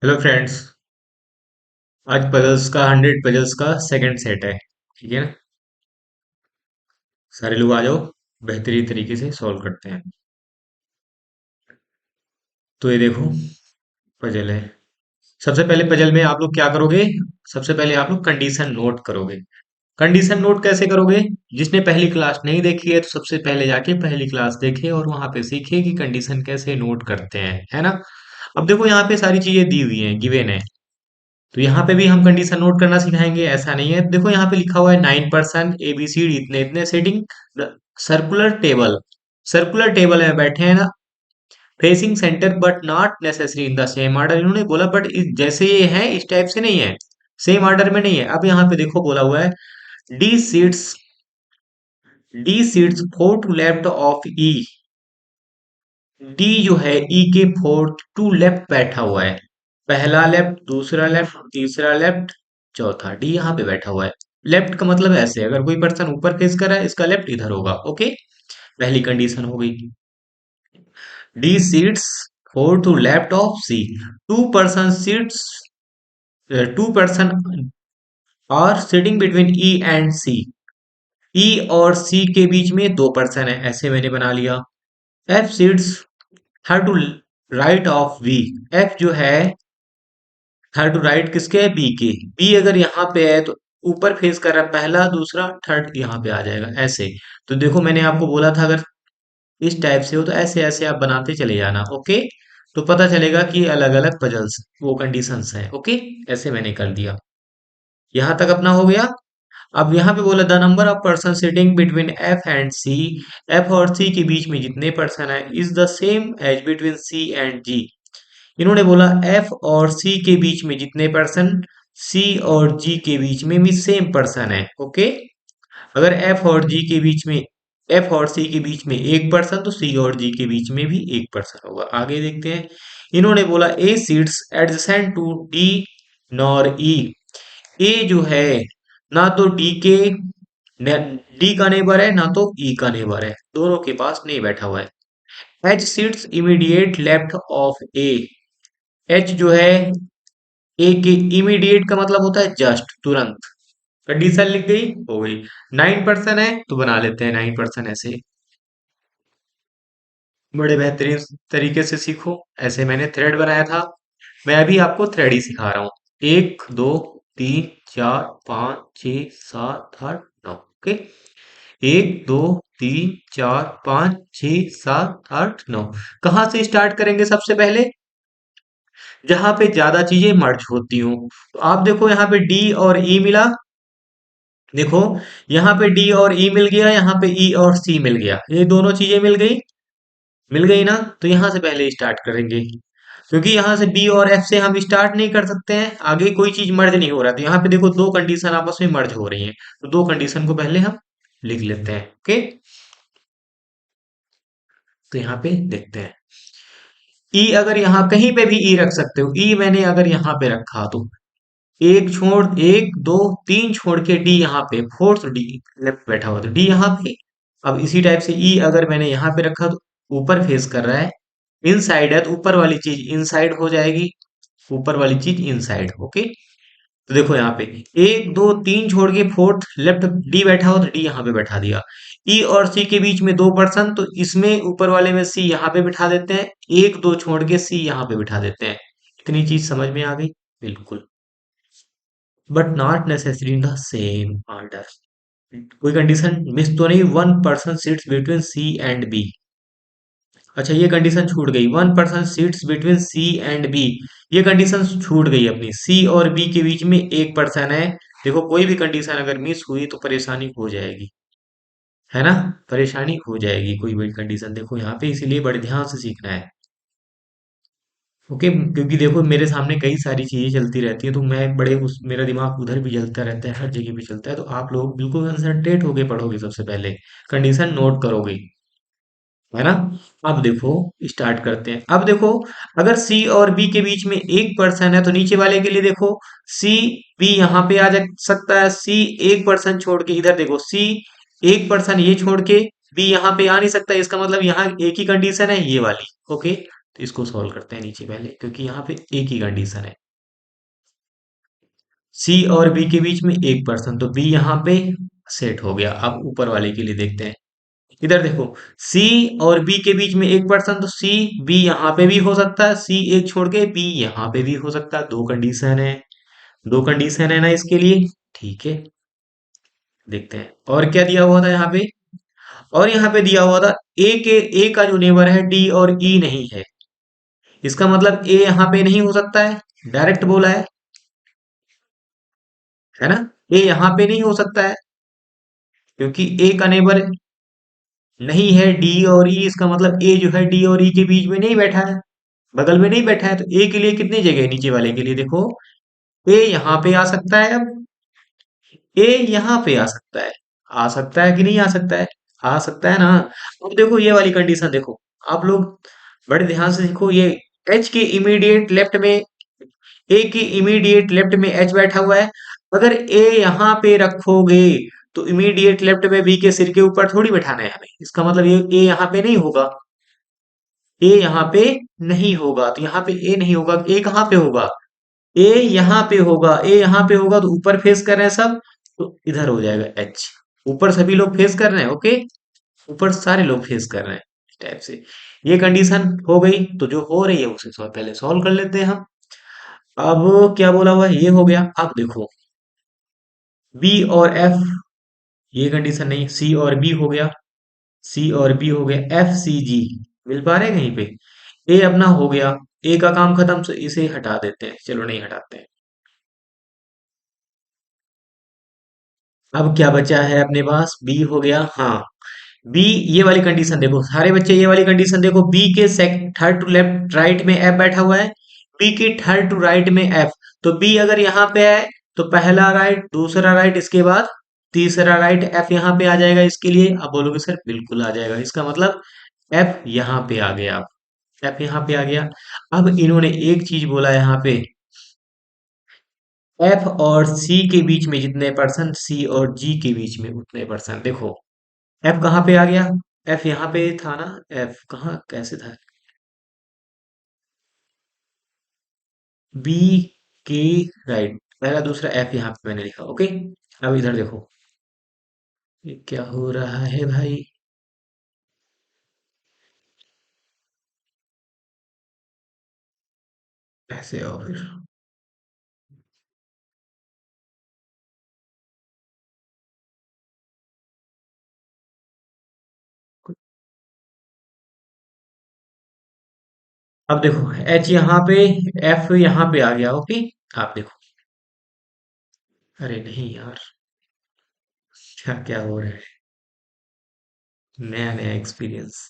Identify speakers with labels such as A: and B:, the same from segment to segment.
A: Hello friends. आज puzzles का 100 puzzles का सेकंड सेट है। ठीक है ना। सारे लोग आ जाओ। बेहतरीन तरीके से सॉल्व करते हैं। तो ये देखो, पजल है। सबसे पहले पजल में आप लोग क्या करोगे? सबसे पहले आप लोग कंडीशन नोट करोगे। कंडीशन नोट कैसे करोगे? जिसने पहली क्लास नहीं देखी है तो सबसे पहले जाके पहली क्लास देखे और वहां पे सीखे कि कंडीशन कैसे नोट करते हैं, है ना। अब देखो, यहाँ पे सारी चीजें दी हुई हैं, गिवन है। तो यहाँ पे भी हम कंडीशन नोट करना सिखाएंगे, ऐसा नहीं है। देखो यहाँ पे लिखा हुआ है 9% एबीसी इतने इतने setting circular table. Circular table में बैठे हैं ना, facing centre but not necessary in the same order. इन्होंने बोला बट जैसे ये है इस टाइप से नहीं है, सेम ऑर्डर में नहीं है। अब यहाँ पे देखो बोला हुआ है D sits, D seats four to left of E. D जो है ई के फोर टू लेफ्ट बैठा हुआ है। पहला लेफ्ट, दूसरा लेफ्ट, तीसरा लेफ्ट, चौथा डी यहाँ पे बैठा हुआ है। लेफ्ट का मतलब ऐसे, अगर कोई पर्सन ऊपर फेस कर रहा है इसका लेफ्ट इधर होगा। ओके, पहली कंडीशन हो गई। D seats four to left of C. Two person seats, two person are sitting between E and C. E और सी के बीच में दो पर्सन है, ऐसे मैंने बना लिया। F sits third to right of V. F जो है थर्ड टू राइट किसके है? बी के। बी अगर यहाँ पे है तो ऊपर फेस कर रहा है, पहला दूसरा थर्ड यहाँ पे आ जाएगा ऐसे। तो देखो मैंने आपको बोला था अगर इस टाइप से हो तो ऐसे ऐसे आप बनाते चले जाना। ओके, तो पता चलेगा कि अलग अलग पजल्स वो कंडीशंस हैं। ओके, ऐसे मैंने कर दिया। यहाँ तक अपना हो गया। अब यहाँ पे बोला the number of person sitting between F and C. F और सी के बीच में जितने पर्सन है is the same as between C and G. इन्होंने बोला एफ और सी के बीच में जितने पर्सन सी और जी के बीच में भी सेम पर्सन है। ओके, अगर एफ और जी के बीच में, एफ और सी के बीच में एक पर्सन तो सी और जी के बीच में भी एक पर्सन होगा। आगे देखते हैं। इन्होंने बोला A seats adjacent to D nor E. A जो है ना तो डी के, डी का नेबर है ना तो ई का नेबर है, दोनों के पास नहीं बैठा हुआ है। H seats immediate left of A. H जो है ए के इमीडिएट का मतलब होता है जस्ट, तुरंत। कंडीशन लिख गई, हो गई। 9% है तो बना लेते हैं 9% ऐसे। बड़े बेहतरीन तरीके से सीखो। ऐसे मैंने थ्रेड बनाया था। मैं अभी आपको थ्रेड ही सिखा रहा हूँ। 1 2 3 4 5 6 7 8 9। ओके, 1 2 3 4 5 6 7 8 9। कहाँ से स्टार्ट करेंगे? सबसे पहले जहां पे ज्यादा चीजें मर्ज होती हो। तो आप देखो यहाँ पे डी और ई मिला। देखो यहाँ पे डी और ई मिल गया, यहाँ पे ई और सी मिल गया, ये दोनों चीजें मिल गई। मिल गई ना, तो यहाँ से पहले स्टार्ट करेंगे। क्योंकि यहाँ से बी और एफ से हम स्टार्ट नहीं कर सकते हैं, आगे कोई चीज मर्ज नहीं हो रहा। तो यहाँ पे देखो दो कंडीशन आपस में मर्ज हो रही हैं, तो दो कंडीशन को पहले हम लिख लेते हैं। ओके, तो यहाँ पे देखते हैं। ई अगर यहाँ कहीं पे भी ई रख सकते हो। ई मैंने अगर यहाँ पे रखा तो एक छोड़, एक दो तीन छोड़ के डी यहाँ पे, फोर्थ डी लेफ्ट बैठा हुआ तो डी यहाँ पे। अब इसी टाइप से ई अगर मैंने यहाँ पे रखा तो ऊपर फेस कर रहा है, इनसाइड है तो ऊपर वाली चीज इनसाइड हो जाएगी, ऊपर वाली चीज इनसाइड। ओके, तो देखो यहाँ पे एक दो तीन छोड़ के फोर्थ लेफ्ट डी बैठा हो तो डी यहाँ पे बैठा दिया। ई और सी के बीच में दो पर्सन तो इसमें ऊपर वाले में सी यहाँ पे बिठा देते हैं, एक दो छोड़ के सी यहाँ पे बिठा देते हैं। इतनी चीज समझ में आ गई? बिल्कुल। But not necessary in the same order. कोई कंडीशन मिस तो नहीं? One person sits between C and B. अच्छा, ये कंडीशन छूट गई। One person sits between C and B, ये कंडीशन छूट गई अपनी। सी और बी के बीच में एक पर्सन है। देखो कोई भी कंडीशन अगर मिस हुई तो परेशानी हो जाएगी, है ना। परेशानी हो जाएगी कोई भी कंडीशन। देखो यहाँ पे इसीलिए बड़े ध्यान से सीखना है। ओके, क्योंकि देखो मेरे सामने कई सारी चीजें चलती रहती है तो मैं बड़े उस, मेरा दिमाग उधर भी चलता रहता है, हर जगह पे चलता है। तो आप लोग बिल्कुल कंसंट्रेट होके पढ़ोगे, सबसे पहले कंडीशन नोट करोगे, है ना। अब देखो स्टार्ट करते हैं। अब देखो अगर सी और बी के बीच में एक पर्सन है तो नीचे वाले के लिए देखो सी बी यहाँ पे आ जा सकता है। सी एक पर्सन छोड़ के, इधर देखो सी एक पर्सन ये छोड़ के बी यहाँ पे आ नहीं सकता। इसका मतलब यहाँ एक ही कंडीशन है, ये वाली। ओके, तो इसको सॉल्व करते हैं नीचे पहले, क्योंकि यहाँ पे एक ही कंडीशन है। सी और बी के बीच में एक पर्सन, तो बी यहाँ पे सेट हो गया। अब ऊपर वाले के लिए देखते हैं। इधर देखो, सी और बी के बीच में एक पर्सन, तो सी बी यहाँ पे भी हो सकता है, सी एक छोड़ के बी यहाँ पे भी हो सकता है। दो कंडीशन है, दो कंडीशन है ना इसके लिए। ठीक है, देखते हैं और क्या दिया हुआ था यहाँ पे। और यहाँ पे दिया हुआ था ए का जो नेबर है डी और ई नहीं है। इसका मतलब ए यहाँ पे नहीं हो सकता है, डायरेक्ट बोला है ना। ए यहाँ पे नहीं हो सकता है, क्योंकि ए का नेबर नहीं है डी और ई। इसका मतलब ए जो है डी और ई के बीच में नहीं बैठा है, बगल में नहीं बैठा है। तो ए के लिए कितनी जगह है नीचे वाले के लिए, देखो ए यहाँ पे आ सकता है। अब ए यहाँ पे आ सकता है, आ सकता है कि नहीं आ सकता है, आ सकता है ना। अब देखो ये वाली कंडीशन देखो, आप लोग बड़े ध्यान से देखो। ये एच के इमीडिएट लेफ्ट में, ए के इमीडिएट लेफ्ट में एच बैठा हुआ है। अगर ए यहाँ पे रखोगे तो इमीडिएट लेफ्ट में बी के सिर के ऊपर थोड़ी बैठाना है हमें। इसका मतलब ये ए यहाँ पे नहीं होगा, ए यहाँ पे नहीं होगा। तो यहाँ पे ए नहीं होगा, ए कहाँ पे होगा, ए यहाँ पे होगा। ए यहाँ पे होगा तो ऊपर फेस कर रहे हैं सब, तो इधर हो जाएगा एच। ऊपर सभी लोग फेस कर रहे हैं, ओके, ऊपर सारे लोग फेस कर रहे हैं इस टाइप से। ये कंडीशन हो गई, तो जो हो रही है उसे पहले सॉल्व कर लेते हैं हम। अब क्या बोला हुआ है, ये हो गया। अब देखो बी और एफ, ये कंडीशन नहीं, सी और बी हो गया, सी और बी हो गया, एफ सी जी मिल पा रहे हैं कहीं पे। ए अपना हो गया, ए का काम खत्म, तो इसे हटा देते हैं। चलो नहीं हटाते हैं। अब क्या बचा है अपने पास, बी हो गया, हाँ। बी, ये वाली कंडीशन देखो सारे बच्चे, ये वाली कंडीशन देखो, बी के थर्ड टू लेफ्ट राइट में एफ बैठा हुआ है, बी के थर्ड टू राइट में एफ। तो बी अगर यहाँ पे है तो पहला राइट, दूसरा राइट, इसके बाद तीसरा राइट, एफ यहाँ पे आ जाएगा इसके लिए। अब बोलोगे सर बिल्कुल आ जाएगा, इसका मतलब एफ यहाँ पे आ गया। एफ यहाँ पे आ गया। अब इन्होंने एक चीज बोला यहाँ पे, एफ और सी के बीच में जितने परसेंट, सी और जी के बीच में उतने परसेंट। देखो एफ कहाँ पे आ गया, एफ यहाँ पे था ना, एफ कहाँ कैसे था, बी के राइट, पहला दूसरा एफ यहाँ पे मैंने लिखा, ओके। अब इधर देखो ये क्या हो रहा है भाई, ऐसे और फिर अब देखो एच यहाँ पे, एफ यहाँ पे आ गया, ओके। आप देखो, अरे नहीं यार, क्या क्या हो रहा है, नया नया एक्सपीरियंस।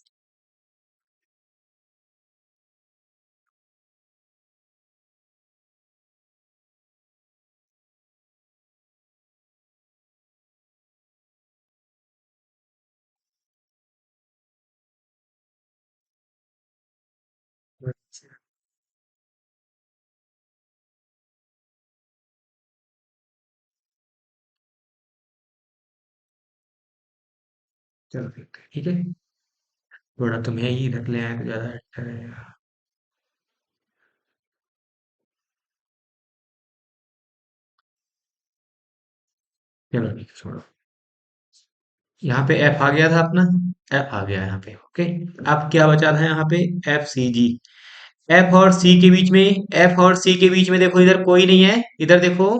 A: चलो ठीक है, थोड़ा तुम्हें ही रख ले आए तो ज्यादा अच्छा रहेगा। चलो ठीक है, छोड़ो। यहाँ पे एफ आ गया था अपना, एफ आ गया यहाँ पे, ओके। अब क्या बचा था यहाँ पे, एफ सी जी। एफ और सी के बीच में, एफ और सी के बीच में देखो इधर कोई नहीं है। इधर देखो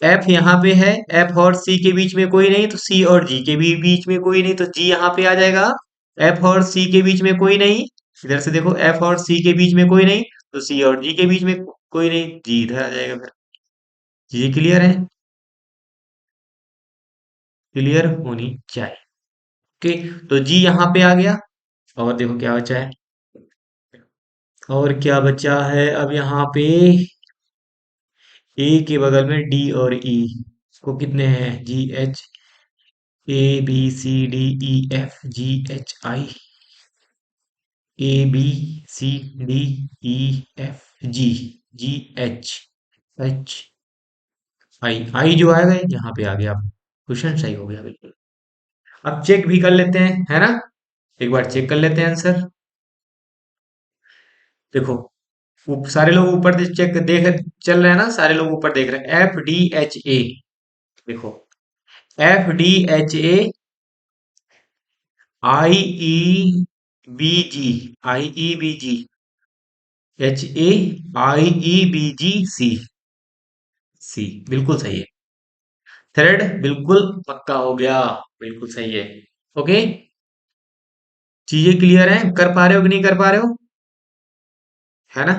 A: एफ यहाँ पे है, एफ और सी के बीच में कोई नहीं, तो सी और जी के भी बीच में कोई नहीं, तो जी यहाँ पे आ जाएगा। एफ और सी के बीच में कोई नहीं, इधर से देखो एफ और सी के बीच में कोई नहीं, तो सी और जी के बीच में कोई नहीं, जी इधर आ जाएगा फिर। जी क्लियर है, क्लियर होनी चाहिए, ओके। तो जी यहाँ पे आ गया। और देखो क्या बचा है, और क्या बचा है अब यहाँ पे, ए के बगल में डी और ई को कितने हैं, G H, A B C D E F G H I, A B C D E F G, G H, H I, I जो आएगा यहाँ पे आ गया। क्वेश्चन सही हो गया बिल्कुल। अब चेक भी कर लेते हैं, है ना, एक बार चेक कर लेते हैं आंसर। देखो, सारे लोग ऊपर चेक देख चल रहे हैं ना, सारे लोग ऊपर देख रहे हैं। FDHA, देखो, FDHA, IEBG, IEBG, HAIEBG, सी, बिल्कुल सही है। थ्रेड बिल्कुल पक्का हो गया, बिल्कुल सही है। ओके, चीजें क्लियर हैं, कर पा रहे हो कि नहीं कर पा रहे हो, है ना?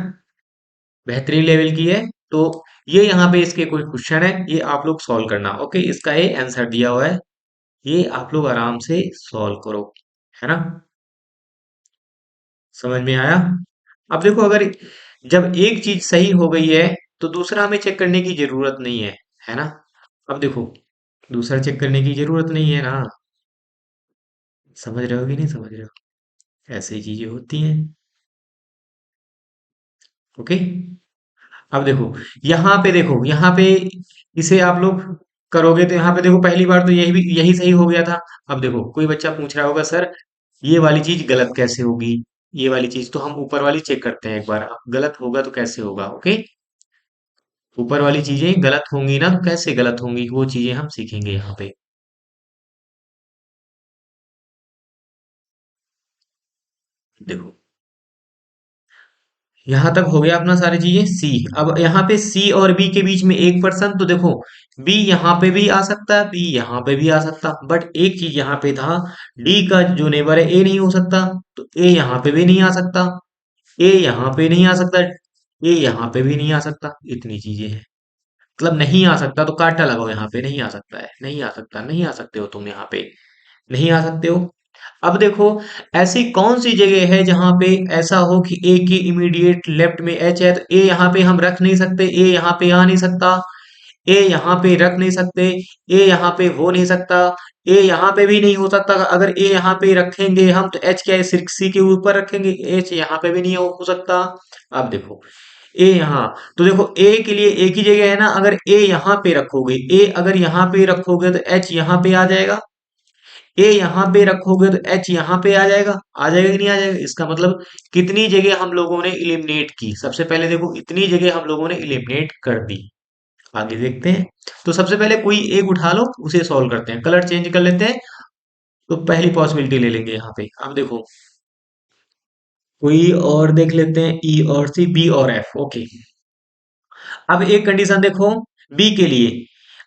A: बेहतरीन लेवल की है। तो ये यहाँ पे इसके कोई क्वेश्चन है, ये आप लोग सॉल्व करना। ओके, इसका ये आंसर दिया हुआ है, ये आप लोग आराम से सॉल्व करो, है ना? समझ में आया? अब देखो, अगर जब एक चीज सही हो गई है तो दूसरा हमें चेक करने की जरूरत नहीं है ना? अब देखो, दूसरा चेक करने की जरूरत नहीं है ना? समझ रहे हो कि नहीं समझ रहे हो? ऐसी चीजें होती हैं। ओके, अब देखो, यहाँ पे देखो, यहाँ पे इसे आप लोग करोगे तो यहाँ पे देखो, पहली बार तो यही सही हो गया था। अब देखो, कोई बच्चा पूछ रहा होगा, सर ये वाली चीज गलत कैसे होगी? ये वाली चीज तो हम ऊपर वाली चेक करते हैं एक बार, अब गलत होगा तो कैसे होगा? ओके, ऊपर वाली चीजें गलत होंगी ना, तो कैसे गलत होंगी वो चीजें हम सीखेंगे यहाँ पे। देखो, यहां तक हो गया अपना सारी चीजें। सी, अब यहाँ पे सी और बी के बीच में 1%, तो देखो, बी यहाँ पे भी आ सकता है, बी यहाँ पे भी आ सकता, बट एक चीज यहाँ पे था, डी का जो नेबर है ए नहीं हो सकता, तो ए यहाँ पे भी नहीं आ सकता, ए यहाँ पे नहीं आ सकता, ए यहाँ पे भी नहीं आ सकता, इतनी चीजें हैं। मतलब नहीं आ सकता तो काटा लगाओ, यहाँ पे नहीं आ सकता है, नहीं आ सकता, नहीं आ सकते हो तुम यहाँ पे, नहीं आ सकते हो। अब देखो, ऐसी कौन सी जगह है जहां पे ऐसा हो कि ए की इमीडिएट लेफ्ट में एच है, तो ए यहाँ पे हम रख नहीं सकते, ए यहाँ पे आ नहीं सकता, ए यहाँ पे रख नहीं सकते, ए यहाँ पे हो नहीं सकता, ए यहाँ पे भी नहीं हो सकता। अगर ए यहाँ पे रखेंगे हम तो एच क्या है, सिर्फ सी के ऊपर रखेंगे, एच यहाँ पे भी नहीं हो सकता। अब देखो, ए यहाँ, तो देखो ए के लिए एक ही जगह है ना, अगर ए यहाँ पे रखोगे, ए अगर यहाँ पे रखोगे तो एच यहाँ पे आ जाएगा, ए यहाँ पे रखोगे तो एच यहाँ पे आ जाएगा कि नहीं आ जाएगा? इसका मतलब कितनी जगह हम लोगों ने इलिमिनेट की, सबसे पहले देखो इतनी जगह हम लोगों ने इलिमिनेट कर दी। आगे देखते हैं। तो सबसे पहले कोई एक उठा लो, उसे सॉल्व करते हैं, कलर चेंज कर लेते हैं। तो पहली पॉसिबिलिटी ले लेंगे यहाँ पे। अब देखो, कोई और देख लेते हैं, ई और सी, बी और एफ। ओके, अब एक कंडीशन देखो, बी के लिए,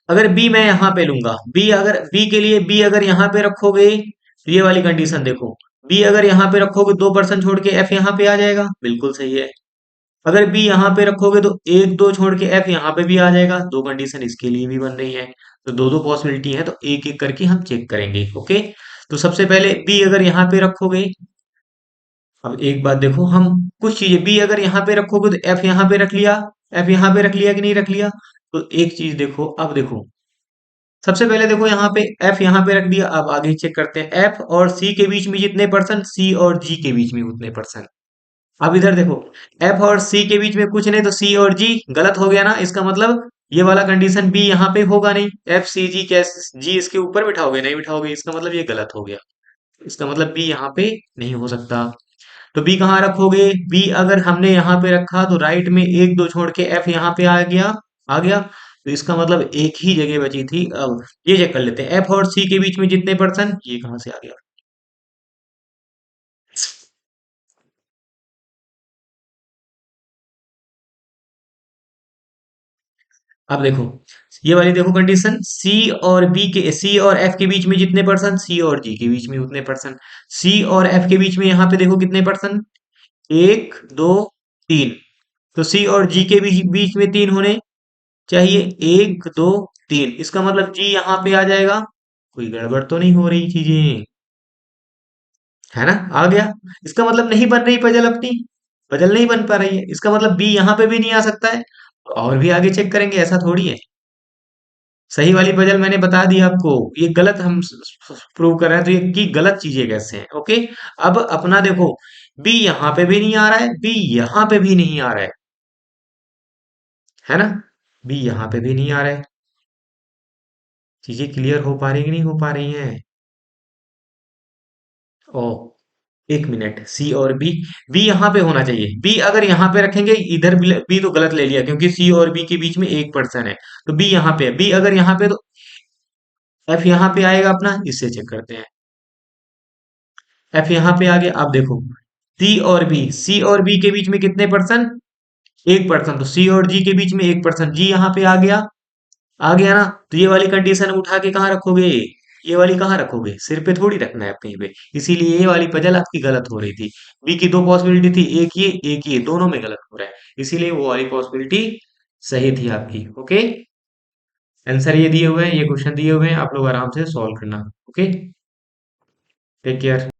A: अगर बी मैं यहां पे लूंगा, बी अगर बी के लिए, बी अगर यहां पे रखोगे तो ये वाली कंडीशन देखो, बी अगर यहां पे रखोगे 2% छोड़ के एफ यहां पे आ जाएगा, बिल्कुल सही है। अगर बी यहां पे रखोगे तो 1 2 छोड़ के एफ यहां पे भी आ जाएगा, दो कंडीशन इसके लिए भी बन रही है। तो दो दो पॉसिबिलिटी है, तो एक एक करके हम चेक करेंगे। ओके, तो सबसे पहले बी अगर यहां पे रखोगे, अब एक बात देखो, हम कुछ चीजें बी अगर यहाँ पे रखोगे तो एफ यहाँ पे रख लिया, एफ यहाँ पे रख लिया कि नहीं रख लिया? तो एक चीज देखो, अब देखो, सबसे पहले देखो यहाँ पे एफ यहाँ पे रख दिया, अब आगे चेक करते हैं, एफ और सी के बीच में जितने परसेंट, सी और जी के बीच में उतने परसेंट। अब इधर देखो, एफ और सी के बीच में कुछ नहीं, तो सी और जी गलत हो गया ना, इसका मतलब ये वाला कंडीशन बी यहाँ पे होगा नहीं, एफ सी जी कैसे जी इसके ऊपर बिठाओगे, नहीं बिठाओगे, इसका मतलब ये गलत हो गया, इसका मतलब बी यहाँ पे नहीं हो सकता। तो बी कहाँ रखोगे? बी अगर हमने यहाँ पे रखा तो राइट में 1 2 छोड़ के एफ यहाँ पे आ गया, तो इसका मतलब एक ही जगह बची थी। अब ये चेक कर लेते हैं, एफ और सी के बीच में जितने परसेंट, ये कहाँ से आ गया? अब देखो, ये वाली देखो कंडीशन, सी और एफ के बीच में जितने परसेंट, सी और जी के बीच में उतने परसेंट, सी और एफ के बीच में यहाँ पे देखो कितने परसेंट, 1 2 3, तो सी और जी के बीच बीच में 3 होने चाहिए, 1 2 3, इसका मतलब जी यहाँ पे आ जाएगा। कोई गड़बड़ तो नहीं हो रही चीजें, है ना? आ गया, इसका मतलब नहीं बन रही पजल अपनी, पजल नहीं बन पा रही है, इसका मतलब बी यहाँ पे भी नहीं आ सकता है। और भी आगे चेक करेंगे, ऐसा थोड़ी है। सही वाली पजल मैंने बता दी आपको, ये गलत हम प्रूव कर रहे हैं, तो ये की गलत चीजें कैसे हैं? ओके, अब अपना देखो, बी यहाँ पे भी नहीं आ रहा है, बी यहाँ पे भी नहीं आ रहा है ना? बी यहाँ पे भी नहीं आ रहा है। चीजें क्लियर हो पा रही कि नहीं हो पा रही हैं? ओ, एक मिनट, सी और बी, बी यहाँ पे होना चाहिए। बी अगर यहाँ पे रखेंगे, इधर बी तो गलत ले लिया, क्योंकि सी और बी के बीच में एक पर्सन है। तो बी यहाँ पे है, बी अगर यहाँ पे, तो एफ यहाँ पे आएगा अपना, इससे चेक करते हैं। एफ यहाँ पे आ गया। अब देखो, सी और बी के बीच में कितने पर्सन? एक पर्सन। तो सी और जी के बीच में एक पर्सन, जी यहाँ पे आ गया। आ गया ना? तो ये वाली कंडीशन उठा के कहाँ रखोगे? ये वाली कहाँ रखोगे? सिर पे थोड़ी रखना है आप कहीं पे। इसीलिए ये वाली पजल आपकी गलत हो रही थी। बी की दो पॉसिबिलिटी थी, एक ये, दोनों में गलत हो रहा है। इसीलिए वो वाली पॉसिबिलिटी सही थी आपकी। ओके, आंसर ये दिए हुए हैं, ये क्वेश्चन दिए हुए हैं, आप लोग आराम से सॉल्व करना। Okay, take care.